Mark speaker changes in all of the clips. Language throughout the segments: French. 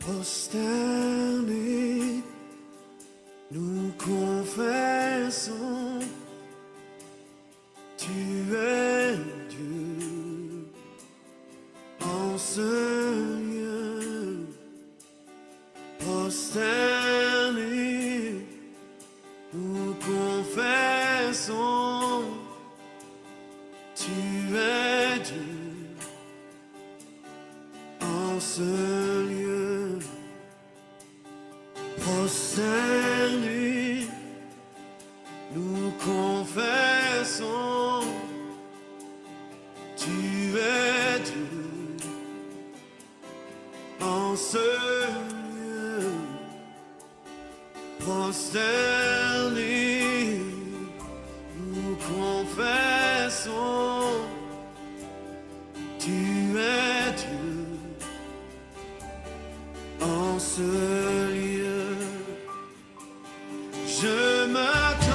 Speaker 1: Prosternés, nous confessons, tu es Dieu en ce lieu. Prosternés, nous confessons, tu es Dieu en ce lieu. Prosternés, nous confessons, tu es Dieu en ce lieu. Prosternés, nous confessons, tu es Dieu en ce lieu. Je m'attends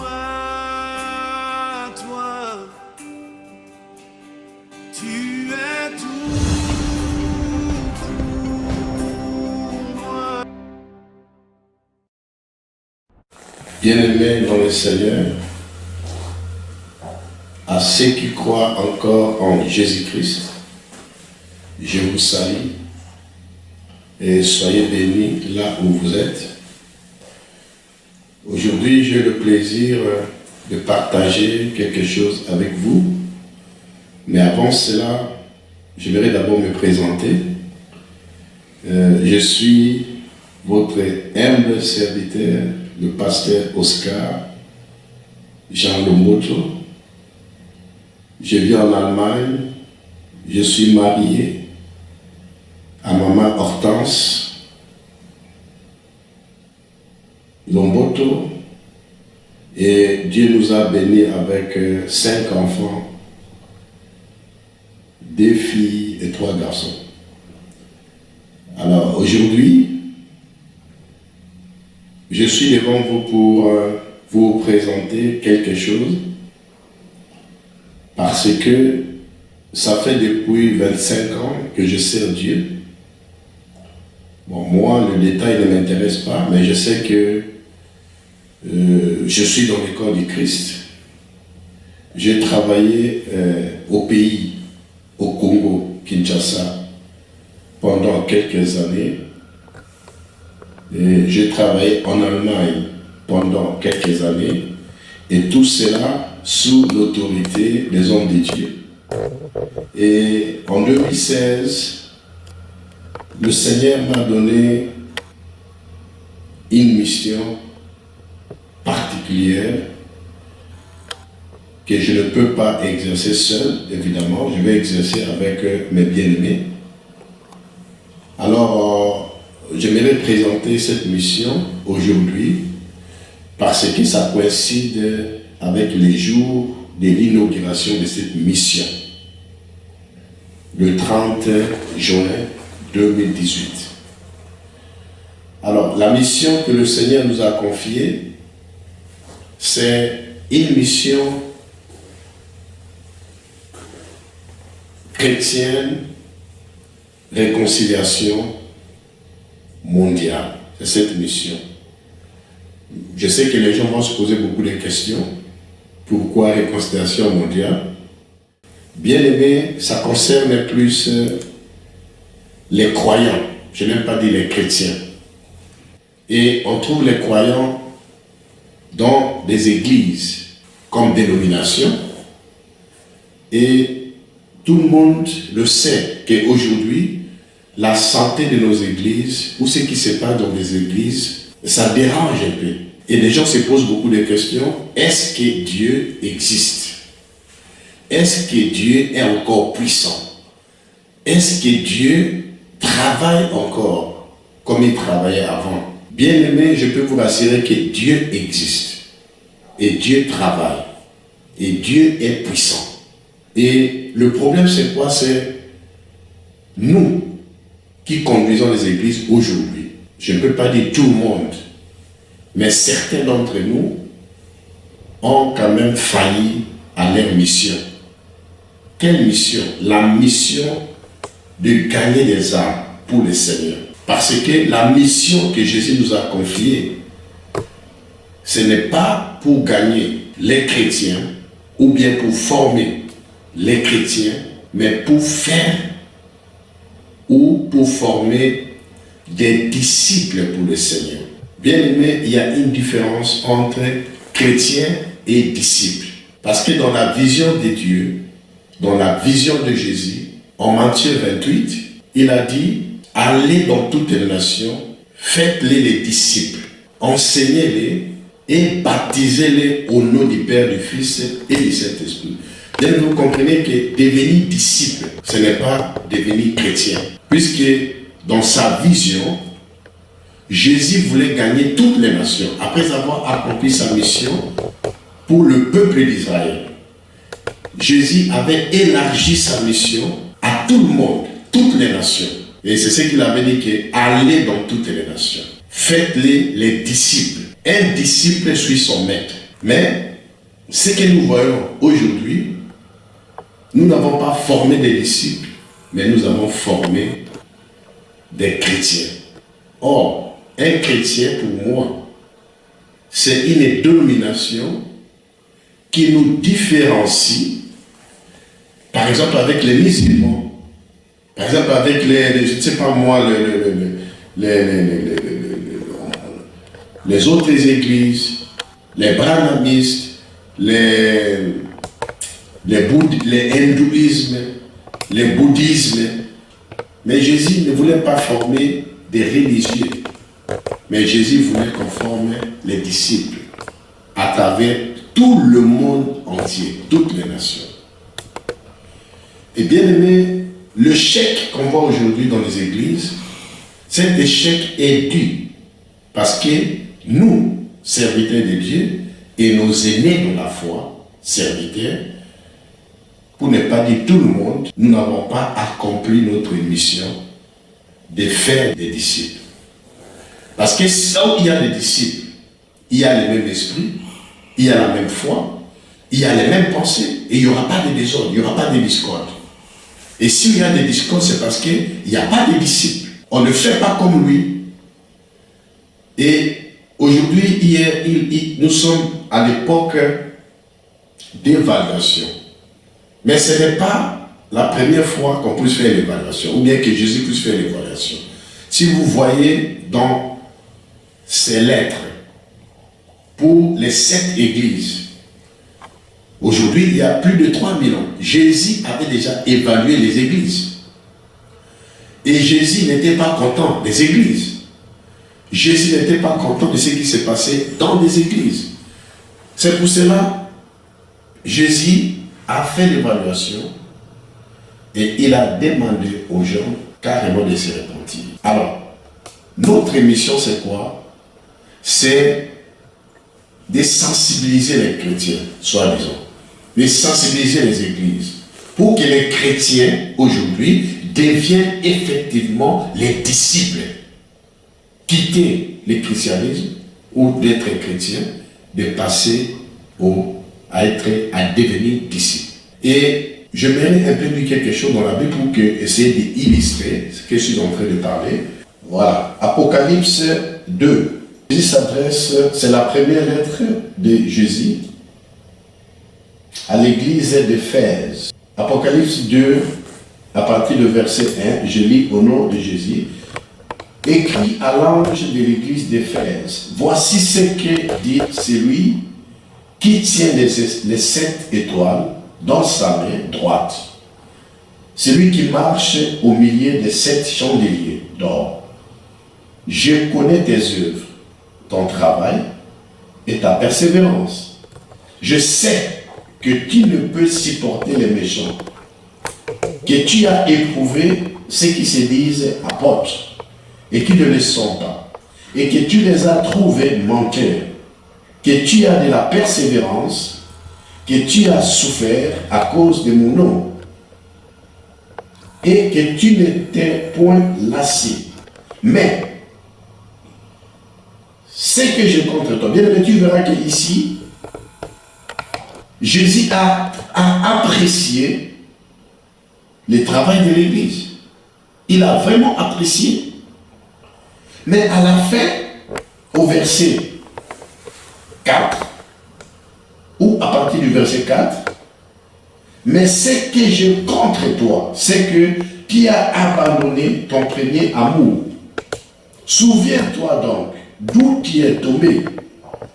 Speaker 1: à toi, tu es tout pour moi.
Speaker 2: Bien-aimés dans le Seigneur, à ceux qui croient encore en Jésus-Christ, je vous salue et soyez bénis là où vous êtes. Aujourd'hui, j'ai le plaisir de partager quelque chose avec vous. Mais avant cela, j'aimerais d'abord me présenter. Je suis votre humble serviteur, le pasteur Oscar Jean Lomoto. Je vis en Allemagne. Je suis marié à maman Hortense Lomboto, et Dieu nous a bénis avec 5 enfants, 2 filles et 3 garçons. Alors aujourd'hui, je suis devant vous pour vous présenter quelque chose, parce que ça fait depuis 25 ans que je sers Dieu. Bon, moi, le détail ne m'intéresse pas, mais je sais que je suis dans le corps du Christ. J'ai travaillé au pays, au Congo, Kinshasa, pendant quelques années. J'ai travaillé en Allemagne pendant quelques années. Et tout cela sous l'autorité des hommes de Dieu. Et en 2016, le Seigneur m'a donné une mission particulière que je ne peux pas exercer seul, évidemment. Je vais exercer avec mes bien-aimés. Alors, j'aimerais présenter cette mission aujourd'hui parce que ça coïncide avec les jours de l'inauguration de cette mission, le 30 juin 2018. Alors, la mission que le Seigneur nous a confiée, c'est une mission chrétienne, réconciliation mondiale. C'est cette mission. Je sais que les gens vont se poser beaucoup de questions. Pourquoi réconciliation mondiale? Bien aimé, ça concerne plus les croyants. Je n'aime pas dire les chrétiens. Et on trouve les croyants dans des églises comme dénomination. Et tout le monde le sait qu'aujourd'hui, la santé de nos églises, ou ce qui se passe dans les églises, ça dérange un peu. Et les gens se posent beaucoup de questions. Est-ce que Dieu existe? Est-ce que Dieu est encore puissant? Est-ce que Dieu travaille encore comme il travaillait avant? Bien aimé, je peux vous assurer que Dieu existe. Et Dieu travaille. Et Dieu est puissant. Et le problème, c'est quoi? C'est nous qui conduisons les églises aujourd'hui. Je ne peux pas dire tout le monde, mais certains d'entre nous ont quand même failli à leur mission. Quelle mission? La mission de gagner des âmes. pour le Seigneur. Parce que la mission que Jésus nous a confiée, ce n'est pas pour gagner les chrétiens ou bien pour former les chrétiens, mais pour faire ou pour former des disciples pour le Seigneur. Bien aimé, il y a une différence entre chrétiens et disciples. Parce que dans la vision de Dieu, dans la vision de Jésus, en Matthieu 28, il a dit, allez dans toutes les nations, faites-les les disciples, enseignez-les et baptisez-les au nom du Père, du Fils et du Saint-Esprit. Donc vous comprenez que devenir disciple, ce n'est pas devenir chrétien. Puisque dans sa vision, Jésus voulait gagner toutes les nations après avoir accompli sa mission pour le peuple d'Israël. Jésus avait élargi sa mission à tout le monde, toutes les nations. Et c'est ce qu'il avait dit, que allez dans toutes les nations. Faites-les les disciples. Un disciple suit son maître. Mais ce que nous voyons aujourd'hui, nous n'avons pas formé des disciples, mais nous avons formé des chrétiens. Or, un chrétien pour moi, c'est une dénomination qui nous différencie, par exemple avec les musulmans, par exemple avec je ne sais pas moi, les autres églises, les branhamistes, les hindouismes, les bouddhismes. Mais Jésus ne voulait pas former des religieux, mais Jésus voulait qu'on forme les disciples à travers tout le monde entier, toutes les nations. Et bien aimé, le chèque qu'on voit aujourd'hui dans les églises, cet échec est dû parce que nous, serviteurs de Dieu, et nos aînés de la foi, serviteurs, pour ne pas dire tout le monde, nous n'avons pas accompli notre mission de faire des disciples. Parce que là où il y a des disciples, il y a le même esprit, il y a la même foi, il y a les mêmes pensées, et il n'y aura pas de désordre, il n'y aura pas de discorde. Et s'il y a des discordes, c'est parce qu'il n'y a pas de disciples. On ne fait pas comme lui. Et aujourd'hui, nous sommes à l'époque d'évaluation. Mais ce n'est pas la première fois qu'on puisse faire l'évaluation, ou bien que Jésus puisse faire l'évaluation. Si vous voyez dans ces lettres, pour les 7 églises, aujourd'hui, il y a plus de 3000 ans, Jésus avait déjà évalué les églises. Et Jésus n'était pas content des églises. Jésus n'était pas content de ce qui s'est passé dans les églises. C'est pour cela que Jésus a fait l'évaluation et il a demandé aux gens carrément de se repentir. Alors, notre mission, c'est quoi? C'est de sensibiliser les chrétiens, soi-disant, de sensibiliser les églises, pour que les chrétiens, aujourd'hui, deviennent effectivement les disciples. Quitter le christianisme ou d'être chrétien, de passer à devenir disciple. Et je mets un peu dit quelque chose dans la Bible pour essayer d'illustrer ce que je suis en train de parler. Voilà, Apocalypse 2. Jésus s'adresse, c'est la première lettre de Jésus à l'église d'Éphèse. Apocalypse 2, à partir du verset 1, je lis au nom de Jésus. Écrit à l'ange de l'église d'Éphèse, voici ce que dit celui qui tient les 7 étoiles dans sa main droite. Celui qui marche au milieu des 7 chandeliers d'or. Je connais tes œuvres, ton travail et ta persévérance. Je sais que tu ne peux supporter les méchants, que tu as éprouvé ceux qui se disent apôtres et qui ne le sont pas, et que tu les as trouvés menteurs, que tu as de la persévérance, que tu as souffert à cause de mon nom, et que tu n'étais point lassé. Mais, ce que je contre toi, bien aimé, tu verras qu'ici, Jésus a apprécié le travail de l'Église. Il a vraiment apprécié. Mais à la fin, au verset 4, ou à partir du verset 4, mais ce que j'ai contre toi, c'est que tu as abandonné ton premier amour. Souviens-toi donc d'où tu es tombé.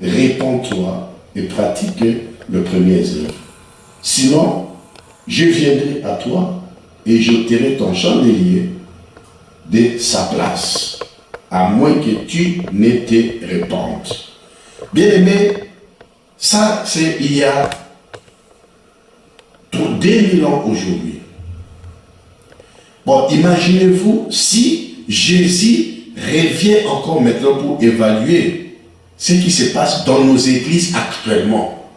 Speaker 2: Réponds-toi et pratique le premier œuvre. Sinon, je viendrai à toi et j'ôterai ton chandelier de sa place, à moins que tu ne te répandes. Bien-aimé, ça c'est il y a 2000 ans aujourd'hui. Bon, imaginez-vous si Jésus revient encore maintenant pour évaluer ce qui se passe dans nos églises actuellement.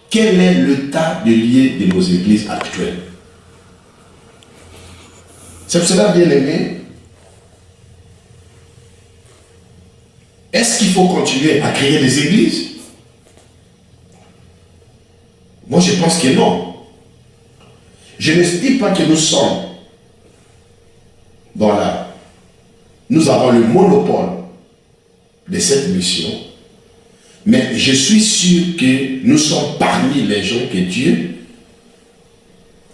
Speaker 2: Quel est l'état de lieu de nos églises actuelles? C'est pour cela, bien aimé, est-ce qu'il faut continuer à créer des églises? Moi, je pense que non. Je ne dis pas que nous sommes dans la... Nous avons le monopole de cette mission, mais je suis sûr que nous sommes parmi les gens que Dieu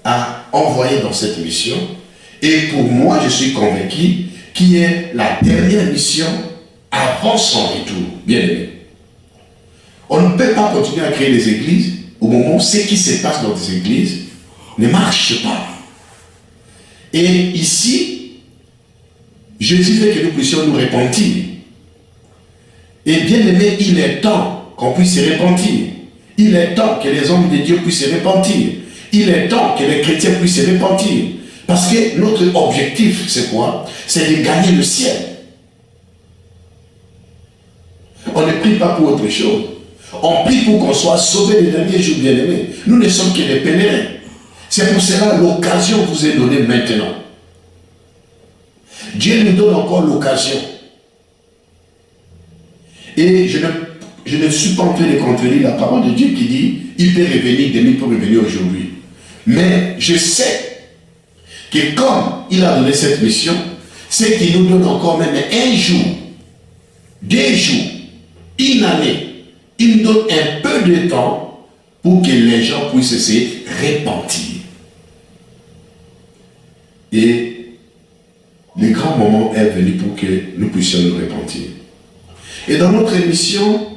Speaker 2: a envoyés dans cette mission. Et pour moi, je suis convaincu qu'il est la dernière mission avant son retour. Bien aimé. On ne peut pas continuer à créer des églises au moment où ce qui se passe dans des églises ne marche pas. Et ici, Jésus veut que nous puissions nous repentir. Et bien aimé, il est temps qu'on puisse se repentir. Il est temps que les hommes de Dieu puissent se repentir. Il est temps que les chrétiens puissent se repentir. Parce que notre objectif, c'est quoi? C'est de gagner le ciel. On ne prie pas pour autre chose. On prie pour qu'on soit sauvé les derniers jours, bien-aimés. Nous ne sommes que des pèlerins. C'est pour cela l'occasion vous est donnée maintenant. Dieu nous donne encore l'occasion. Et je ne suis pas en train de contredire la parole de Dieu qui dit il peut revenir demain, il peut revenir aujourd'hui. Mais je sais que comme il a donné cette mission, c'est qu'il nous donne encore même un jour, 2 jours, une année. Il nous donne un peu de temps pour que les gens puissent se repentir. Et le grand moment est venu pour que nous puissions nous repentir. Et dans notre mission,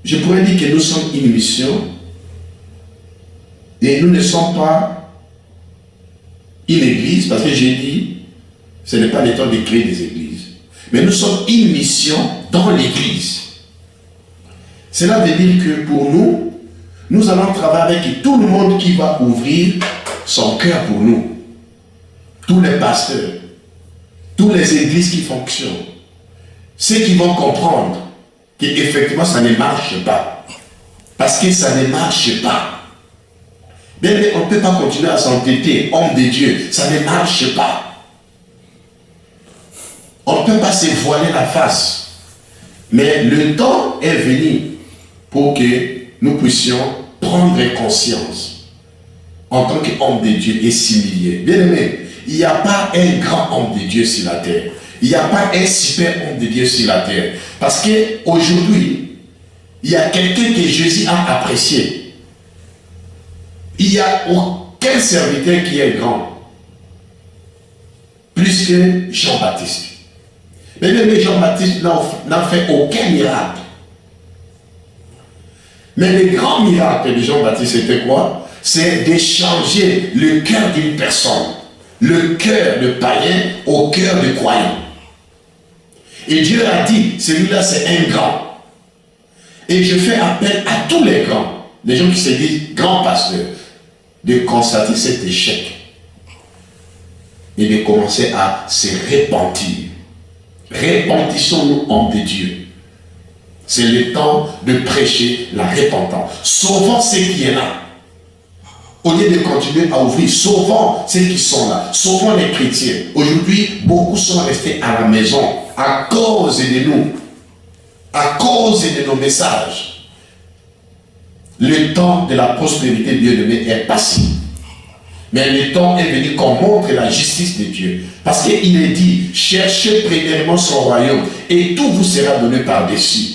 Speaker 2: je pourrais dire que nous sommes une mission et nous ne sommes pas une église, parce que j'ai dit, ce n'est pas le temps de créer des églises. Mais nous sommes une mission dans l'église. Cela veut dire que pour nous, nous allons travailler avec tout le monde qui va ouvrir son cœur pour nous. Tous les pasteurs, toutes les églises qui fonctionnent, ceux qui vont comprendre qu'effectivement ça ne marche pas. Parce que ça ne marche pas. Mais on ne peut pas continuer à s'entêter, homme de Dieu, ça ne marche pas. On ne peut pas se voiler la face. Mais le temps est venu pour que nous puissions prendre conscience en tant qu'homme de Dieu et s'humilier. Bien aimé, il n'y a pas un grand homme de Dieu sur la terre. Il n'y a pas un super homme de Dieu sur la terre. Parce qu'aujourd'hui, il y a quelqu'un que Jésus a apprécié. Il n'y a aucun serviteur qui est grand. Plus que Jean-Baptiste. Mais même Jean-Baptiste n'a fait aucun miracle. Mais le grand miracle de Jean-Baptiste, c'était quoi? C'est d'échanger le cœur d'une personne, le cœur de païen au cœur de croyant. Et Dieu a dit, celui-là c'est un grand. Et je fais appel à tous les grands, les gens qui se disent grands pasteurs, de constater cet échec et de commencer à se repentir. Repentissons-nous, hommes de Dieu. C'est le temps de prêcher la repentance. Sauvons ceux qui sont là. Au lieu de continuer à ouvrir, sauvons ceux qui sont là. Sauvons les chrétiens. Aujourd'hui, beaucoup sont restés à la maison à cause de nous. À cause de nos messages. Le temps de la prospérité bien-aimée est passé. Mais le temps est venu qu'on montre la justice de Dieu. Parce qu'il est dit, cherchez premièrement son royaume et tout vous sera donné par-dessus.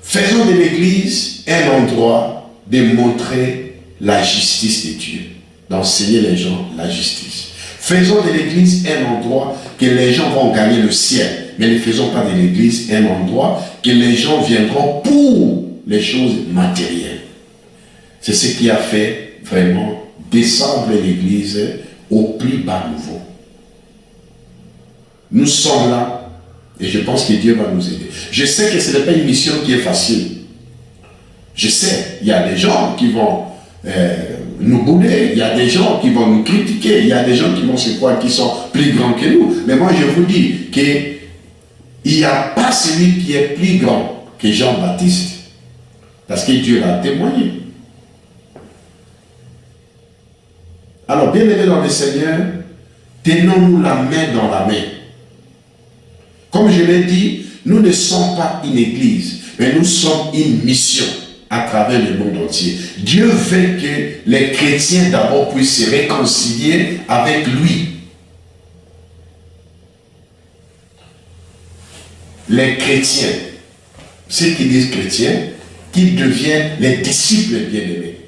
Speaker 2: Faisons de l'Église un endroit de montrer la justice de Dieu, d'enseigner les gens la justice. Faisons de l'Église un endroit que les gens vont gagner le ciel, mais ne faisons pas de l'Église un endroit que les gens viendront pour les choses matérielles. C'est ce qui a fait vraiment descendre l'Église au plus bas niveau. Nous sommes là et je pense que Dieu va nous aider. Je sais que ce n'est pas une mission qui est facile. Je sais, il y a des gens qui vont nous bouder, il y a des gens qui vont nous critiquer, il y a des gens qui vont se croire qui sont plus grands que nous. Mais moi je vous dis qu'il n'y a pas celui qui est plus grand que Jean-Baptiste. Parce que Dieu l'a témoigné. Alors, bien aimés dans le Seigneur, tenons-nous la main dans la main. Comme je l'ai dit, nous ne sommes pas une église, mais nous sommes une mission à travers le monde entier. Dieu veut que les chrétiens d'abord puissent se réconcilier avec lui. Les chrétiens, ceux qui disent chrétiens, qu'ils deviennent les disciples bien-aimés.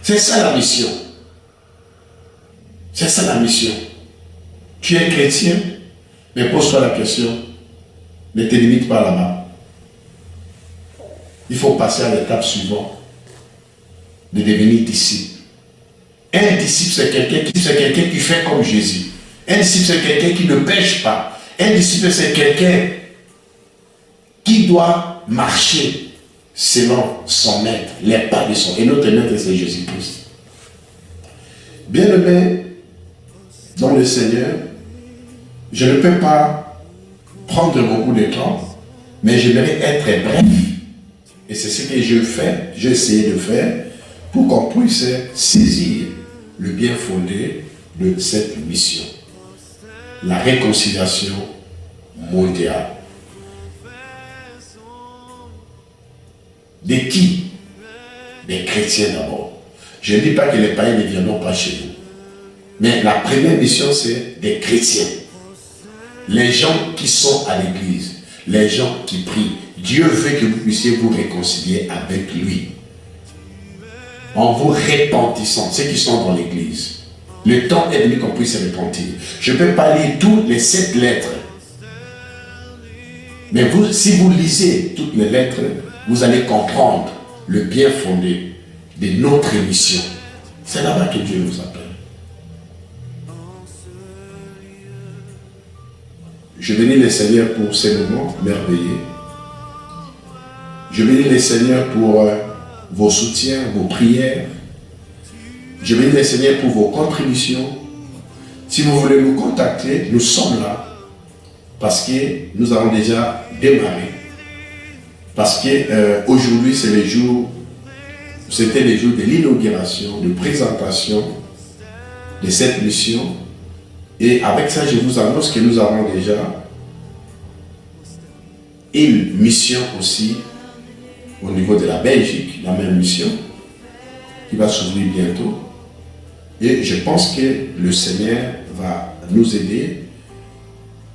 Speaker 2: C'est ça la mission. C'est ça la mission. Tu es chrétien, mais pose-toi la question, ne te limite pas là-bas. Il faut passer à l'étape suivante, de devenir disciple. Un disciple, c'est quelqu'un qui fait comme Jésus. Un disciple, c'est quelqu'un qui ne pêche pas. Un disciple, c'est quelqu'un qui doit marcher selon son maître, les pas de son. Et notre maître, c'est Jésus-Christ. Bien-aimé dans le Seigneur, je ne peux pas prendre beaucoup de temps, mais j'aimerais être bref. Et c'est ce que je fais, j'ai essayé de faire, pour qu'on puisse saisir le bien fondé de cette mission. La réconciliation mondiale. De qui? Des chrétiens d'abord. Je ne dis pas que les païens ne viendront pas chez nous. Mais la première mission, c'est des chrétiens. Les gens qui sont à l'église, les gens qui prient. Dieu veut que vous puissiez vous réconcilier avec lui. En vous repentissant, ceux qui sont dans l'église. Le temps est venu qu'on puisse se repentir. Je ne peux pas lire toutes les 7 lettres. Mais vous, si vous lisez toutes les lettres, vous allez comprendre le bien fondé de notre mission. C'est là-bas que Dieu nous appelle. Je bénis le Seigneur pour ces moments merveilleux. Je bénis le Seigneur pour vos soutiens, vos prières. Je bénis le Seigneur pour vos contributions. Si vous voulez nous contacter, nous sommes là. Parce que nous avons déjà démarré. Parce que aujourd'hui, c'est le jour, c'était le jour de l'inauguration, de présentation de cette mission. Et avec ça, je vous annonce que nous avons déjà une mission aussi au niveau de la Belgique, la même mission, qui va s'ouvrir bientôt. Et je pense que le Seigneur va nous aider.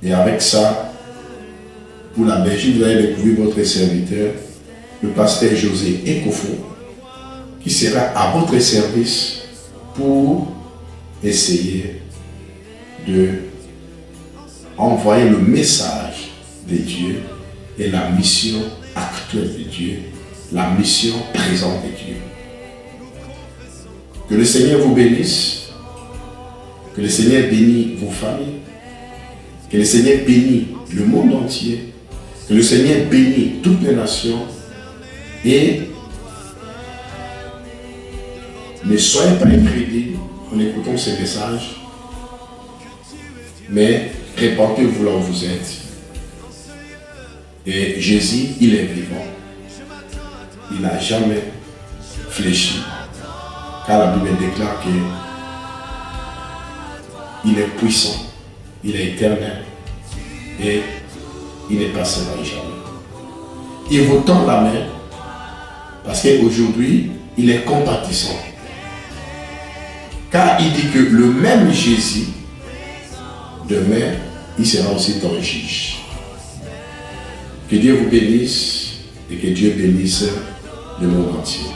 Speaker 2: Et avec ça, pour la Belgique, vous allez découvrir votre serviteur, le pasteur José Ekofo, qui sera à votre service pour essayer de envoyer le message de Dieu et la mission actuelle de Dieu, la mission présente de Dieu. Que le Seigneur vous bénisse, que le Seigneur bénisse vos familles, que le Seigneur bénisse le monde entier, que le Seigneur bénisse toutes les nations et ne soyez pas incrédules en écoutant ces messages, mais répandez-vous là où vous êtes. Et Jésus, il est vivant. Il n'a jamais fléchi. Car la Bible déclare qu'il est puissant, il est éternel et il n'est pas seul jamais. Il vous tend la main parce qu'aujourd'hui, il est compatissant. Car il dit que le même Jésus, demain, il sera aussi ton juge. Que Dieu vous bénisse et que Dieu bénisse le monde entier.